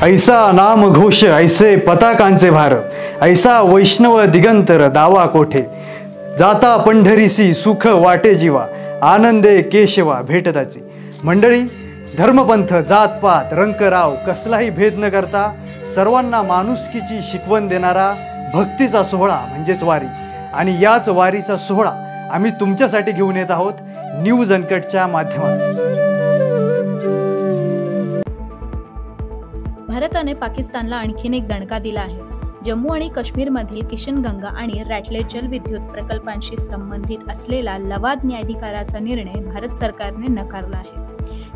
ऐसा नाम घोष ऐसे पताकांचे भार, ऐसा वैष्णव दिगंतर दावा कोठे, जाता पंढरीसी सुख वाटे जीवा, आनंदे केशवा भेटताची। मंडळी, धर्मपंथ जातपात रंकराव कसलाही भेद न करता सर्वांना माणुसकीची शिकवण देणारा भक्तीचा सोहळा म्हणजेच वारी, आणि याच वारीचा सोहळा आम्ही तुमच्यासाठी घेऊन येत आहोत न्यूज अनकटच्या माध्यमातून। भारताने पाकिस्तानला आणखीन एक दणका दिला आहे। जम्मू आणि काश्मीरमधील किशनगंगा आणि रॅटले जलविद्युत प्रकल्पांशी संबंधित असलेला लवाद न्यायाधिकरणाचा निर्णय भारत सरकारने नकारला आहे।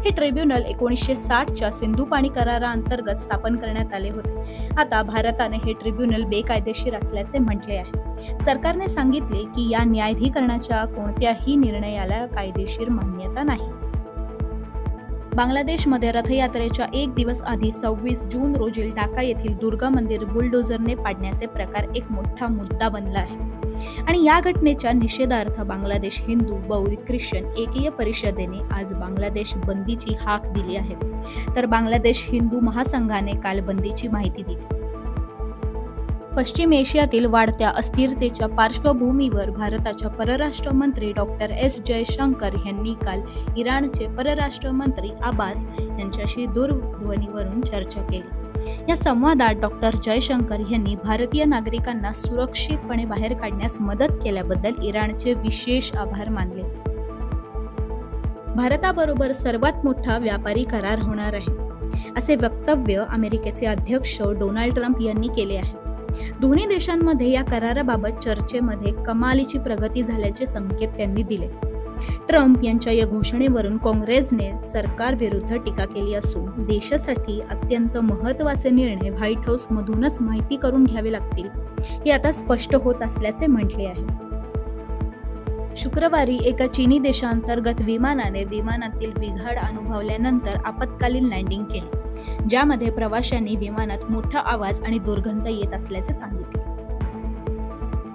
हे ट्रिब्युनल 1960च्या सिंधू पाणी कराराअंतर्गत स्थापन करण्यात आले होते। आता भारताने हे ट्रिब्युनल बेकायदेशीर असल्याचे म्हटले आहे। सरकारने सांगितले की या न्यायाधिकरणाच्या कोणत्याही निर्णयाला कायदेशीर मान्यता नाही। बांगलादेशमध्ये रथयात्रेच्या एक दिवस आधी 26 जून रोजी ढाका येथील दुर्गा मंदिर बुलडोझरने पाडण्याचे प्रकार एक मोठा मुद्दा बनला आहे, आणि या घटनेच्या निषेधार्थ बांगलादेश हिंदू बौद्ध ख्रिश्चन एकीय परिषदेने आज बांगलादेश बंदीची हाक दिली आहे, तर बांगलादेश हिंदू महासंघाने काल बंदीची माहिती दिली। पश्चिम एशियातील वाढत्या अस्थिरतेच्या पार्श्वभूमीवर भारताच्या परराष्ट्र मंत्री डॉक्टर एस जयशंकर यांनी काल इराणचे परराष्ट्र मंत्री अब्बास यांच्याशी दूरध्वनीवरून चर्चा केली। या संवादात डॉक्टर जयशंकर यांनी भारतीय नागरिकांना सुरक्षितपणे बाहेर काढण्यास मदत केल्याबद्दल इराणचे विशेष आभार मानले। भारताबरोबर सर्वात मोठा व्यापारी करार होणार आहे, असे वक्तव्य अमेरिकेचे अध्यक्ष डोनाल्ड ट्रम्प यांनी केले आहे। दोन्ही देशांमध्ये या कराराबाबत चर्चेमध्ये कमालीची प्रगती झाल्याचे संकेत त्यांनी दिले। ट्रम्प यांच्या या घोषणेवरून काँग्रेसने सरकारविरुद्ध टीका केली असून देशासाठी अत्यंत महत्त्वाचे निर्णय व्हाईट हाऊस मधूनच माहिती करून घ्यावे लागतील हे आता स्पष्ट होत असल्याचे म्हटले आहे। शुक्रवारी एका चीनी देशांतर्गत विमानाने विमानातील बिघाड अनुभवल्यानंतर आपत्कालीन लँडिंग केली, ज्यामध्ये प्रवाशांनी विमानात मोठा आवाज आणि दुर्गंध येत असल्याचे सांगितले।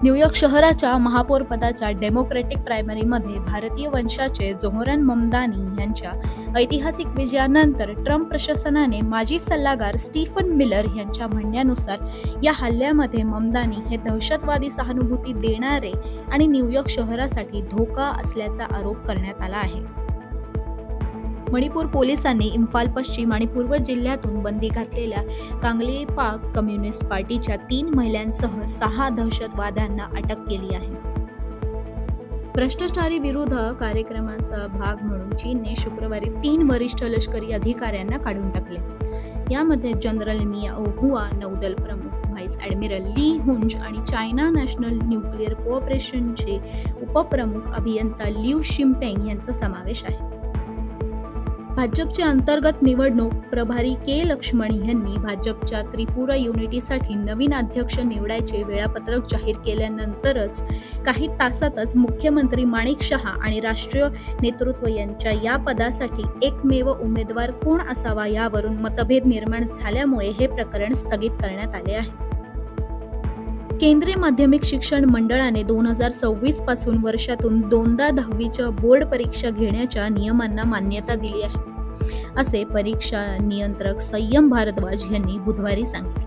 न्यूयॉर्क शहराच्या महापौरपदाच्या डेमोक्रॅटिक प्रायमरीमध्ये भारतीय वंशाचे जोहरन ममदानी यांच्या ऐतिहासिक विजयानंतर ट्रम्प प्रशासनाने माजी सल्लागार स्टीफन मिलर यांच्या म्हणण्यानुसार या हल्ल्यामध्ये ममदानी हे दहशतवादी सहानुभूती देणारे आणि न्यूयॉर्क शहरासाठी धोका असल्याचा आरोप करण्यात आला आहे। मणिपूर पोलिसांनी इम्फाल पश्चिम आणि पूर्व जिल्ह्यातून बंदी घातलेल्या कांगलेपाक कम्युनिस्ट पार्टीच्या 3 महिलांसह 6 दहशतवाद्यांना अटक केली आहे। भ्रष्टाचारी विरोध कार्यक्रमाचा भाग म्हणून चीनने शुक्रवारी 3 वरिष्ठ लष्करी अधिकाऱ्यांना काढून टाकले। यामध्ये जनरल मिया हुआ, नौदल प्रमुख व्हाईस ॲडमिरल ली हुंज आणि चायना नॅशनल न्यूक्लिअर कोऑपरेशनचे उपप्रमुख अभियंता लिऊ शिंपेंग यांचा समावेश आहे। भाजपचे अंतर्गत निवडणूक प्रभारी के लक्ष्मण यांनी भाजपच्या त्रिपुरा युनिटीसाठी नवीन अध्यक्ष निवडायचे वेळापत्रक जाहीर केल्यानंतरच काही तासातच मुख्यमंत्री माणिक शहा आणि राष्ट्रीय नेतृत्व यांच्या या पदासाठी एकमेव उमेदवार कोण असावा यावरून मतभेद निर्माण झाल्यामुळे हे प्रकरण स्थगित करण्यात आले आहे। केंद्रीय माध्यमिक शिक्षण मंडळाने 2026 पासून वर्षातून 2दा 10वीच्या बोर्ड परीक्षा घेण्याच्या नियमांना मान्यता दिली आहे, असे परीक्षा नियंत्रक संयम भारद्वाज यांनी बुधवारी सांगितले।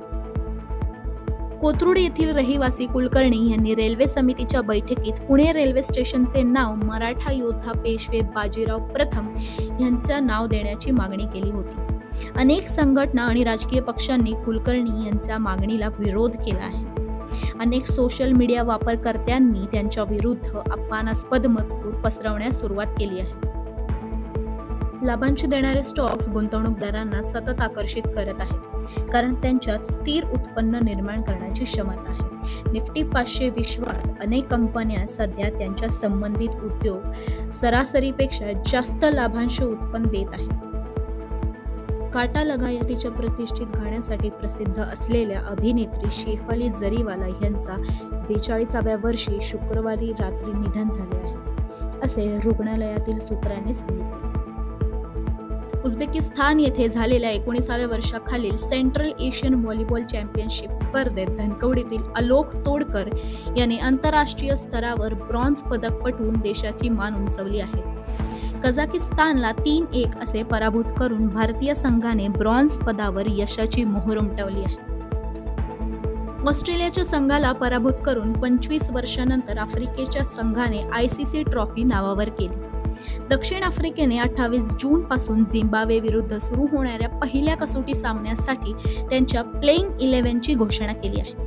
कोथरूड येथील रहिवासी कुलकर्णी यांनी रेल्वे समितीच्या बैठकीत पुणे रेल्वे स्टेशनचे नाव मराठा योद्धा पेशवे बाजीराव प्रथम यांच्या नाव देण्याची मागणी केली होती। अनेक संघटना आणि राजकीय पक्षांनी कुलकर्णी यांच्या मागणीला विरोध केला आहे। अनेक सोशल मीडिया वापरकर्त्यांनी त्यांच्या विरुद्ध अपमानास्पद मजकूर पसरवण्यास सुरुवात केली आहे। लाभांश देणारे स्टॉक्स गुंतवणूकदारांना सतत आकर्षित करत आहेत, कारण त्यांच्यात स्थिर उत्पन्न निर्माण करण्याची क्षमता आहे। निफ्टी 500 विश्वात अनेक कंपन्या सध्या त्यांच्या संबंधित उद्योग सरासरीपेक्षा जास्त लाभांश उत्पन्न देत आहेत। काटा लगा या तिच्या प्रतिष्ठित गाण्यासाठी प्रसिद्ध असलेल्या अभिनेत्री शेफाली जरीवाला यांचा 42व्या वर्षी शुक्रवारी रात्री निधन झाले आहे, असे रुग्णालयातील सूत्रांनी सांगितले। उझबेकिस्तान येथे झालेल्या 19व्या वर्षाखालील सेंट्रल एशियन व्हॉलीबॉल चॅम्पियनशिप स्पर्धेत धनकवडीतील आलोक तोडकर याने आंतरराष्ट्रीय स्तरावर ब्रॉन्झ पदक पटवून देशाची मान उंचावली आहे। कझाकिस्तानला 3-1 असे पराभूत करून भारतीय संघाने ब्रॉन्झ पदावर यशाची मोहोर उमटवली आहे. ऑस्ट्रेलियाच्या संघाला पराभूत करून 25 वर्षांनंतर आफ्रिकेच्या संघाने ICC ट्रॉफी नावावर केली. दक्षिण आफ्रिकेने 28 जून पासून झिम्बाब्वे विरुद्ध सुरू होणाऱ्या पहिल्या कसोटी सामन्यासाठी त्यांच्या प्लेइंग 11ची घोषणा केली आहे.